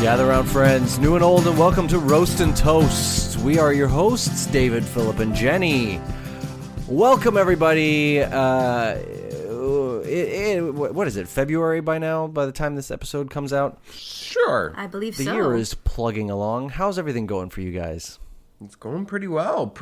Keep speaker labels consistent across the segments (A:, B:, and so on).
A: Gather around, friends, new and old, and welcome to Roast and Toast. We are your hosts, David, Philip, and Jenny. Welcome, everybody. What is it, February by now, by the time this episode comes out?
B: Sure.
C: I believe
A: so. The year is plugging along. How's everything going for you guys?
B: It's going pretty well,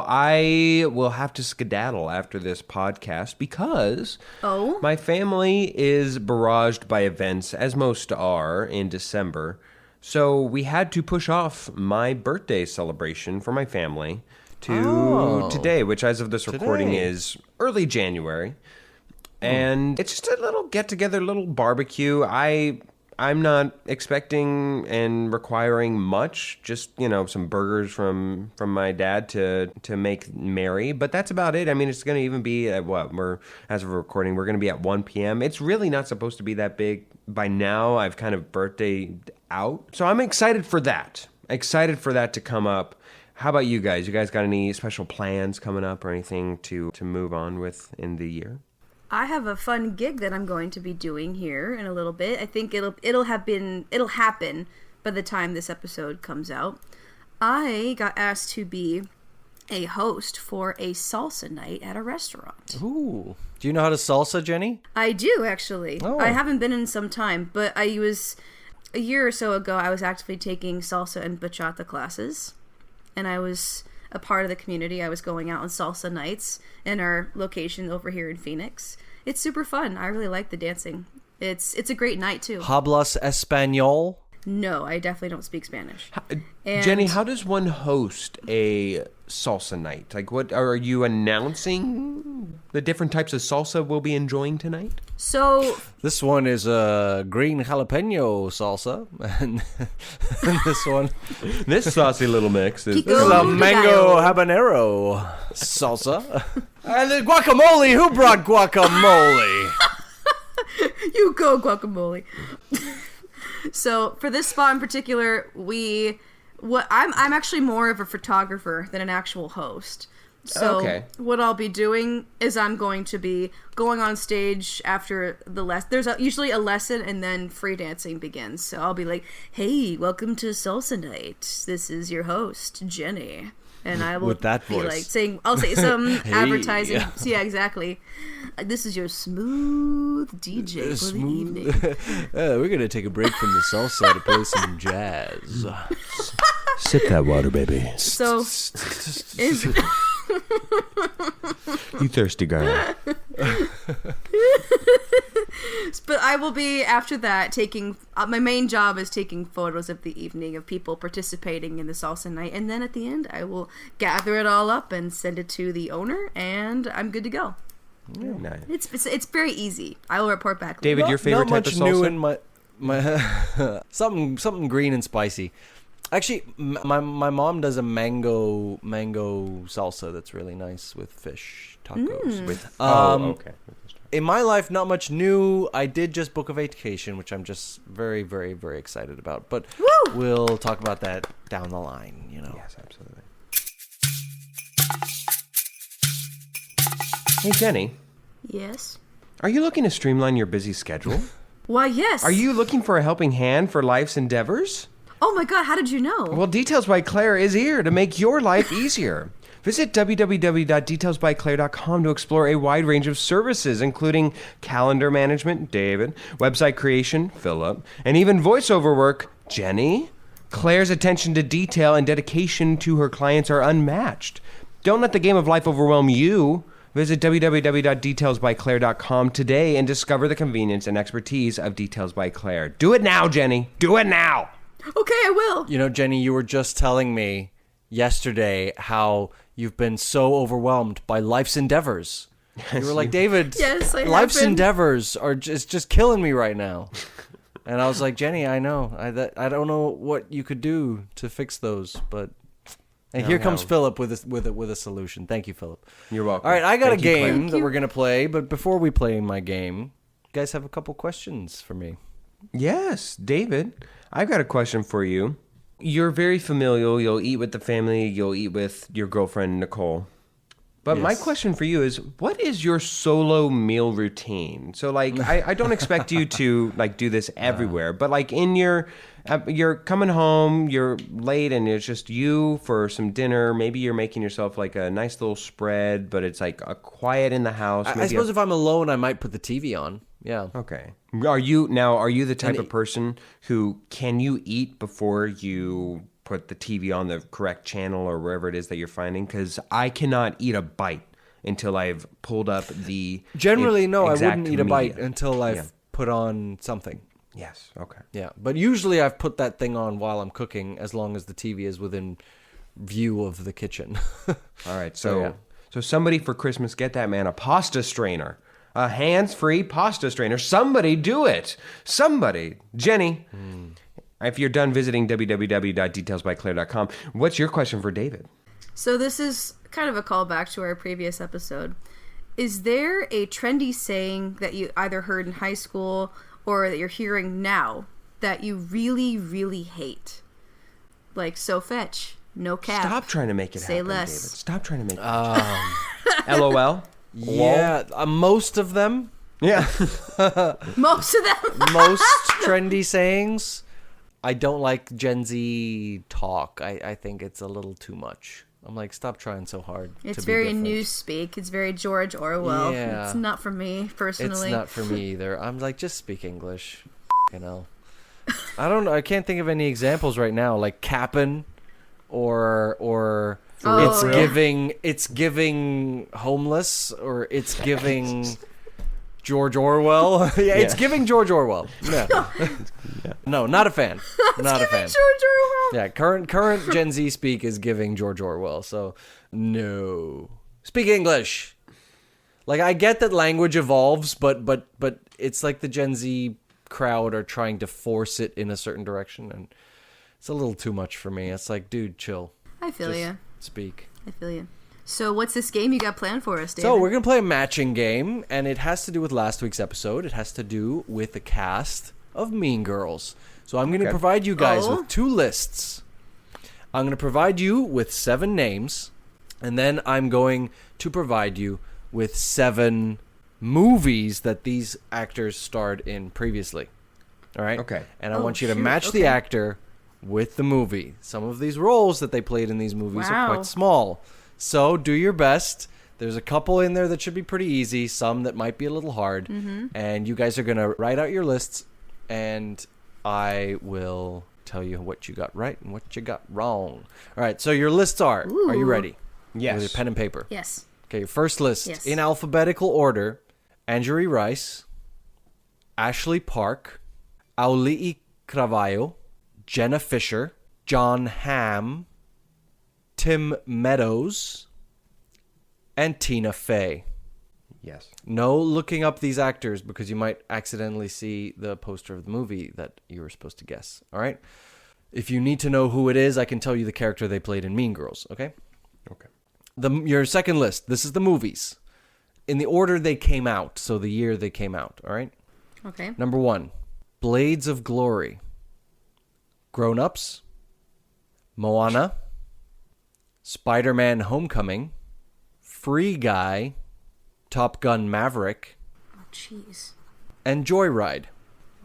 B: I will have to skedaddle after this podcast because my family is barraged by events, as most are, in December. So we had to push off my birthday celebration for my family to today, which as of this recording is early January. And it's just a little get-together, little barbecue. I'm not expecting and requiring much, just, some burgers from my dad to make merry, but that's about it. I mean, it's going to even be at as of recording, we're going to be at 1 p.m. It's really not supposed to be that big. By now, I've kind of birthdayed out. So I'm excited for that. Excited for that to come up. How about you guys? You guys got any special plans coming up or anything to move on with in the year?
C: I have a fun gig that I'm going to be doing here in a little bit. I think it'll happen by the time this episode comes out. I got asked to be a host for a salsa night at a restaurant.
A: Ooh. Do you know how to salsa, Jenny?
C: I do, actually.
A: Oh.
C: I haven't been in some time, but a year or so ago, I was actively taking salsa and bachata classes, and I was a part of the community. I was going out on salsa nights in our location over here in Phoenix. It's super fun. I really like the dancing. It's a great night too.
A: Hablas Español?
C: No, I definitely don't speak Spanish.
B: Jenny, how does one host a salsa night? Like, what are you announcing? The different types of salsa we'll be enjoying tonight?
C: So
A: this one is a green jalapeno salsa, and
B: this saucy little mix is
A: a mango habanero salsa, and the guacamole. Who brought guacamole?
C: You go, guacamole. So for this spot in particular, I'm actually more of a photographer than an actual host. So what I'll be doing is I'm going to be going on stage after the lesson. There's usually a lesson and then free dancing begins. So I'll be like, "Hey, welcome to Salsa Night. This is your host, Jenny." And I will
A: with that
C: be
A: voice.
C: I'll say some
A: Hey.
C: advertising. Yeah, exactly. This is your smooth DJ for the evening.
A: We're going to take a break from the salsa to play some jazz.
B: Sip that water, baby.
C: So,
B: you thirsty girl.
C: But I will be, after that, taking... my main job is taking photos of the evening of people participating in the salsa night. And then at the end, I will gather it all up and send it to the owner, and I'm good to go.
B: Yeah, nice.
C: It's very easy. I will report back.
B: David, your favorite type of salsa?
A: Not much new in my something green and spicy. Actually, my mom does a mango salsa that's really nice with fish tacos.
B: Okay.
A: In my life, not much new. I did just book a vacation, which I'm just very, very, very excited about. But we'll talk about that down the line,
B: Yes, absolutely. Hey, Jenny.
C: Yes?
B: Are you looking to streamline your busy schedule?
C: Why, yes.
B: Are you looking for a helping hand for life's endeavors?
C: Oh my god, how did you know?
B: Well, Details by Claire is here to make your life easier. Visit www.detailsbyclaire.com to explore a wide range of services, including calendar management, David, website creation, Philip, and even voiceover work, Jenny. Claire's attention to detail and dedication to her clients are unmatched. Don't let the game of life overwhelm you. Visit www.detailsbyclaire.com today and discover the convenience and expertise of Details by Claire. Do it now, Jenny. Do it now.
C: Okay, I will.
A: Jenny, you were just telling me yesterday how you've been so overwhelmed by life's endeavors. You were like, David,
C: yes,
A: life's endeavors are just killing me right now. And I was like, Jenny, I know. I don't know what you could do to fix those, but... And here comes Philip with a solution. Thank you, Philip.
B: You're welcome.
A: All right, I got a game that we're going to play, but before we play my game, you guys have a couple questions for me.
B: Yes, David, I've got a question for you. You're very familial. You'll eat with the family. You'll eat with your girlfriend, Nicole. But my question for you is, what is your solo meal routine? So, like, I don't expect you to, like, do this everywhere, but, like, in you're coming home, you're late, and it's just you for some dinner. Maybe you're making yourself, like, a nice little spread, but it's, like, a quiet in the house.
A: I suppose if I'm alone, I might put the TV on. Yeah.
B: Okay. Are you the type of person who, can you eat before you put the TV on the correct channel or wherever it is that you're finding? Because I cannot eat a bite until I've pulled up the
A: Generally, no, I wouldn't eat a
B: media.
A: bite until I've put on something.
B: Yes, okay.
A: Yeah, but usually I've put that thing on while I'm cooking, as long as the TV is within view of the kitchen.
B: All right, so somebody for Christmas, get that man a pasta strainer. A hands-free pasta strainer. Somebody do it. Somebody. Jenny, if you're done visiting www.detailsbyclaire.com, what's your question for David?
C: So this is kind of a callback to our previous episode. Is there a trendy saying that you either heard in high school or that you're hearing now that you really, really hate? Like, so fetch, no cap.
B: Stop trying to make it
C: say
B: happen,
C: less.
B: David. Stop trying to make it happen. LOL?
A: Yeah, most of them.
B: Yeah.
C: Most of them.
A: Most trendy sayings. I don't like Gen Z talk. I think it's a little too much. I'm like, stop trying so hard.
C: It's
A: to
C: very
A: be different.
C: newspeak. It's very George Orwell.
A: Yeah.
C: It's not for me, personally.
A: It's not for me either. I'm like, just speak English. You know. I don't know. I can't think of any examples right now. Like capping or it's giving homeless, or it's giving George Orwell. It's giving George Orwell. No, not a fan. Not a fan.
C: George Orwell.
A: Yeah, current Gen Z speak is giving George Orwell. So no, speak English. Like, I get that language evolves, but it's like the Gen Z crowd are trying to force it in a certain direction, and it's a little too much for me. It's like, dude, chill.
C: I feel you.
A: Speak.
C: I feel you. So what's this game you got planned for us, David?
A: So we're going to play a matching game, and it has to do with last week's episode. It has to do with the cast of Mean Girls. So I'm going to provide you guys with 2 lists. I'm going to provide you with 7 names, and then I'm going to provide you with 7 movies that these actors starred in previously. All right?
B: Okay.
A: And I want you to match the actor with the movie. Some of these roles that they played in these movies are quite small. So do your best. There's a couple in there that should be pretty easy, some that might be a little hard. Mm-hmm. And you guys are going to write out your lists, and I will tell you what you got right and what you got wrong. All right, so your lists are you ready?
B: Yes.
A: With your pen and paper?
C: Yes.
A: Okay, your first list, in alphabetical order: Anjuri Rice, Ashley Park, Auli'i Cravalho, Jenna Fischer, John Hamm, Tim Meadows, and Tina Fey.
B: Yes.
A: No looking up these actors, because you might accidentally see the poster of the movie that you were supposed to guess. All right? If you need to know who it is, I can tell you the character they played in Mean Girls. Okay?
B: Okay.
A: Your second list, this is the movies in the order they came out, so the year they came out. All right?
C: Okay.
A: Number 1, Blades of Glory. Grown Ups, Moana, Spider-Man Homecoming, Free Guy, Top Gun Maverick,
C: Oh, jeez.
A: and Joyride.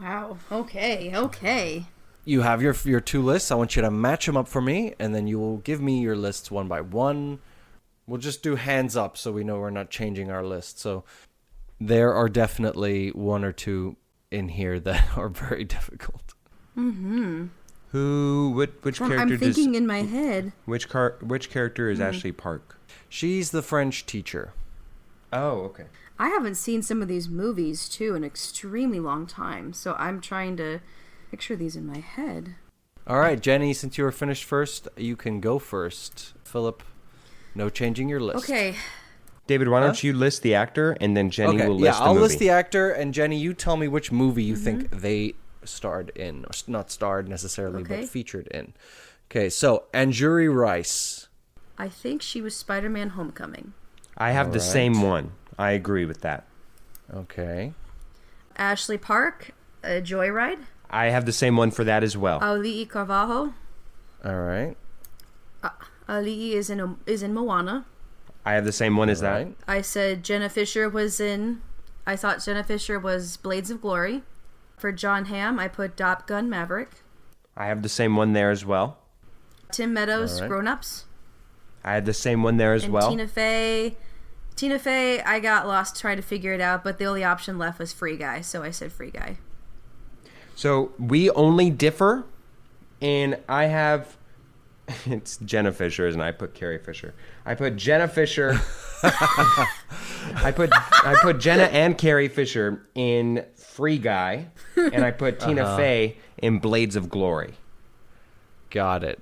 C: Wow. Okay.
A: You have your 2 lists. I want you to match them up for me, and then you will give me your lists one by one. We'll just do hands up so we know we're not changing our list. So there are definitely 1 or 2 in here that are very difficult.
C: Mm-hmm.
B: Which character
C: I'm thinking in my head.
B: Which character is Ashley Park?
A: She's the French teacher.
B: Oh, okay.
C: I haven't seen some of these movies, too, in an extremely long time, so I'm trying to picture these in my head.
A: All right, Jenny, since you were finished first, you can go first. Philip, no changing your list.
C: Okay.
B: David, why don't you list the actor, and then Jenny will list the
A: I'll
B: movie.
A: list the actor, and Jenny, you tell me which movie you think they starred in. Or not starred necessarily, but featured in. Okay, so Anjuri Rice.
C: I think she was Spider-Man Homecoming.
B: I have the same one. I agree with that.
A: Okay.
C: Ashley Park, Joyride.
B: I have the same one for that as well.
C: Auli'i Cravalho.
A: All right.
C: Auli'i is in Moana.
B: I have the same one as that.
C: I said Jenna Fischer was in... I thought Jenna Fischer was Blades of Glory. For John Hamm, I put Top Gun Maverick.
B: I have the same one there as well.
C: Tim Meadows, Grown Ups.
B: I had the same one there as well.
C: Tina Fey, I got lost trying to figure it out, but the only option left was Free Guy, so I said Free Guy.
B: So we only differ, and I have... It's Jenna Fischer, and I put Carrie Fisher. I put Jenna Fischer... I put Jenna and Carrie Fisher in Free Guy, and I put Tina Fey in Blades of Glory.
A: Got it.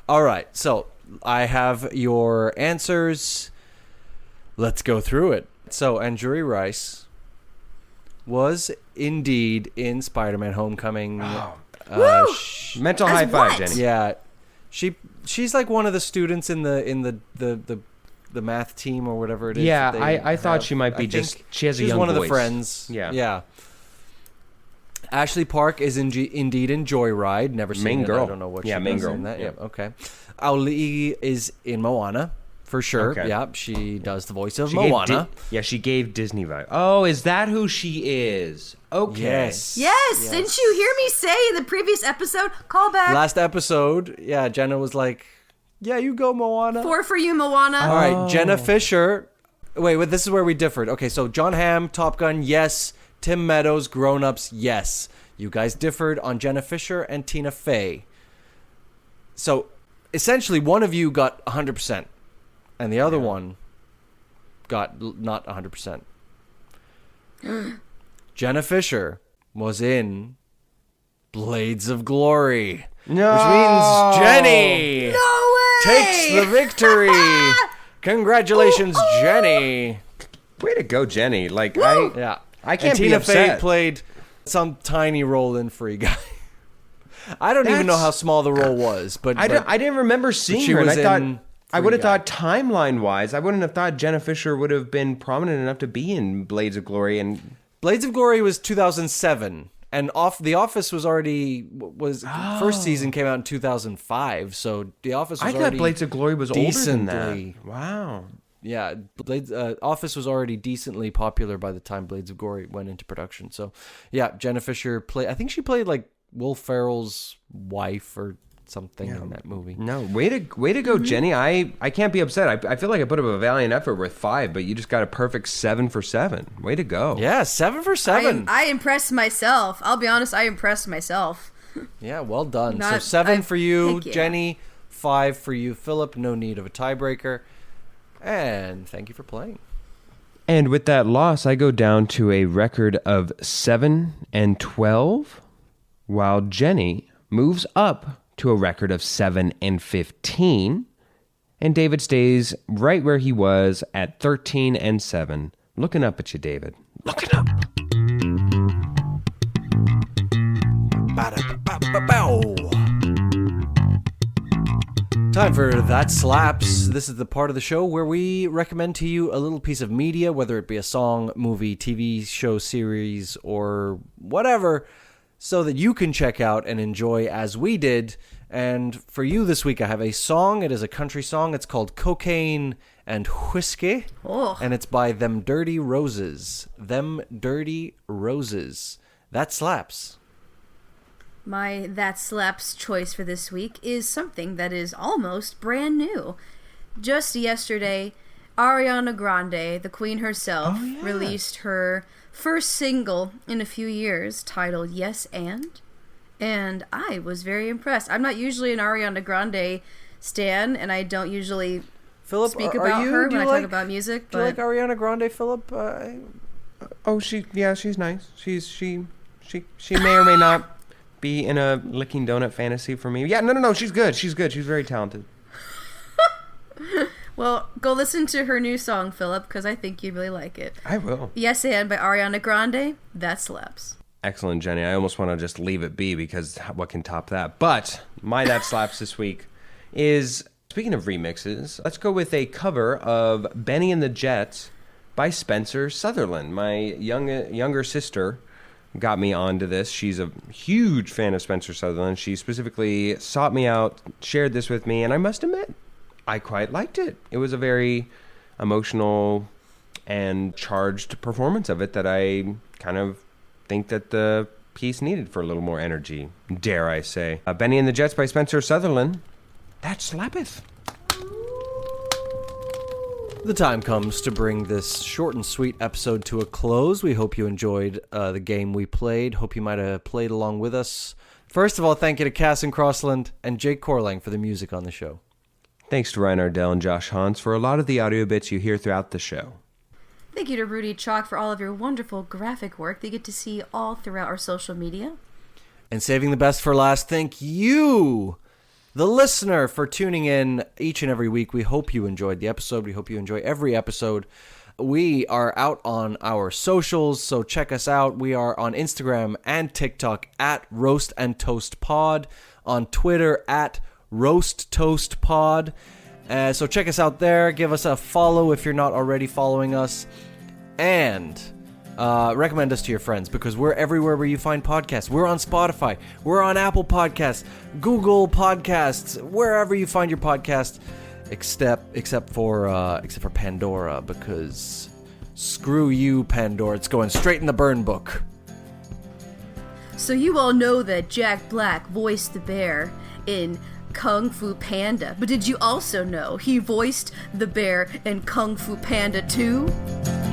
A: All right, so I have your answers. Let's go through it. So Anjuri Rice was indeed in Spider-Man: Homecoming.
B: Mental high five, Jenny.
A: Yeah, she's like one of the students in the math team or whatever it is.
B: Yeah, I thought she might be she has a young voice. She's
A: one of the friends. Yeah. Ashley Park is indeed in Joyride. Never seen
B: Main
A: it.
B: girl.
A: I don't know what
B: she
A: does
B: girl.
A: in that. Yeah. Okay. Ali is in Moana for sure. Okay. Yeah, she does the voice of Moana.
B: She gave Disney vibe. Oh, is that who she is? Okay.
A: Yes.
C: Didn't you hear me say in the previous episode? Call back.
A: Last episode, Jenna was like, "Yeah, you go, Moana."
C: 4 for you, Moana.
A: All right, Jenna Fischer. Wait, this is where we differed. Okay, so John Hamm, Top Gun, yes. Tim Meadows, Grown Ups, yes. You guys differed on Jenna Fischer and Tina Fey. So, essentially, one of you got 100%, and the other one got not 100%. Jenna Fischer was in Blades of Glory.
B: No.
A: Which means Jenny takes the victory. Congratulations, Jenny.
B: Way to go, Jenny. Like, I can't
A: and
B: be
A: Tina
B: upset.
A: Fey played some tiny role in Free Guy. I don't even know how small the role was, but
B: I didn't remember seeing her, and I would have thought timeline-wise, I wouldn't have thought Jenna Fischer would have been prominent enough to be in Blades of Glory. And
A: Blades of Glory was 2007, and The Office was first season came out in 2005, so The Office was
B: I thought Blades of Glory was older than that. Wow.
A: Yeah, Office was already decently popular by the time Blades of Glory went into production. So, yeah, Jenna Fischer I think she played like Will Ferrell's wife or something in that movie.
B: No, way to go, Jenny. I can't be upset. I feel like I put up a valiant effort with 5, but you just got a perfect 7 for 7. Way to go.
A: Yeah, 7 for 7.
C: I impressed myself. I'll be honest, I impressed myself.
A: Yeah, well done. So 7 for you, Jenny. 5 for you, Philip. No need of a tiebreaker. And thank you for playing.
B: And with that loss, I go down to a record of 7-12, while Jenny moves up to a record of 7-15, and David stays right where he was at 13-7. Looking up at you, David. Looking up.
A: Time for That Slaps. This is the part of the show where we recommend to you a little piece of media, whether it be a song, movie, TV show, series, or whatever, so that you can check out and enjoy as we did. And for you this week, I have a song. It is a country song. It's called Cocaine and Whiskey, and it's by Them Dirty Roses. Them Dirty Roses. That slaps.
C: My That Slaps choice for this week is something that is almost brand new. Just yesterday, Ariana Grande, the queen herself, released her first single in a few years titled Yes and I was very impressed. I'm not usually an Ariana Grande stan, and I don't usually speak about her when I talk about music.
A: Do you like Ariana Grande, Philip?
B: She's nice. She may or may not be in a licking donut fantasy for me. Yeah, no, she's good. She's very talented.
C: Well, go listen to her new song, Philip, because I think you'd really like it.
B: I will.
C: Yes and by Ariana Grande, That Slaps.
B: Excellent, Jenny. I almost want to just leave it be because what can top that? But my That Slaps this week is, speaking of remixes, let's go with a cover of Benny and the Jets by Spencer Sutherland. My younger sister got me onto this. She's a huge fan of Spencer Sutherland. She specifically sought me out, shared this with me, and I must admit, I quite liked it. It was a very emotional and charged performance of it that I kind of think that the piece needed for a little more energy, dare I say. Benny and the Jets by Spencer Sutherland. That slappeth.
A: The time comes to bring this short and sweet episode to a close. We hope you enjoyed the game we played. Hope you might have played along with us. First of all, thank you to Cass and Crossland and Jake Corlang for the music on the show.
B: Thanks to Ryan Ardell and Josh Hans for a lot of the audio bits you hear throughout the show.
C: Thank you to Rudy Chalk for all of your wonderful graphic work that you get to see all throughout our social media.
A: And saving the best for last, thank you, the listener, for tuning in each and every week. We hope you enjoyed the episode. We hope you enjoy every episode. We are out on our socials, so check us out. We are on Instagram and TikTok at Roast and Toast Pod, on Twitter at Roast Toast Pod. So check us out there. Give us a follow if you're not already following us. And recommend us to your friends, because we're everywhere where you find podcasts. We're on Spotify. We're on Apple Podcasts, Google Podcasts, wherever you find your podcast, except for Pandora, because screw you, Pandora. It's going straight in the burn book.
C: So you all know that Jack Black voiced the bear in Kung Fu Panda, but did you also know he voiced the bear in Kung Fu Panda 2?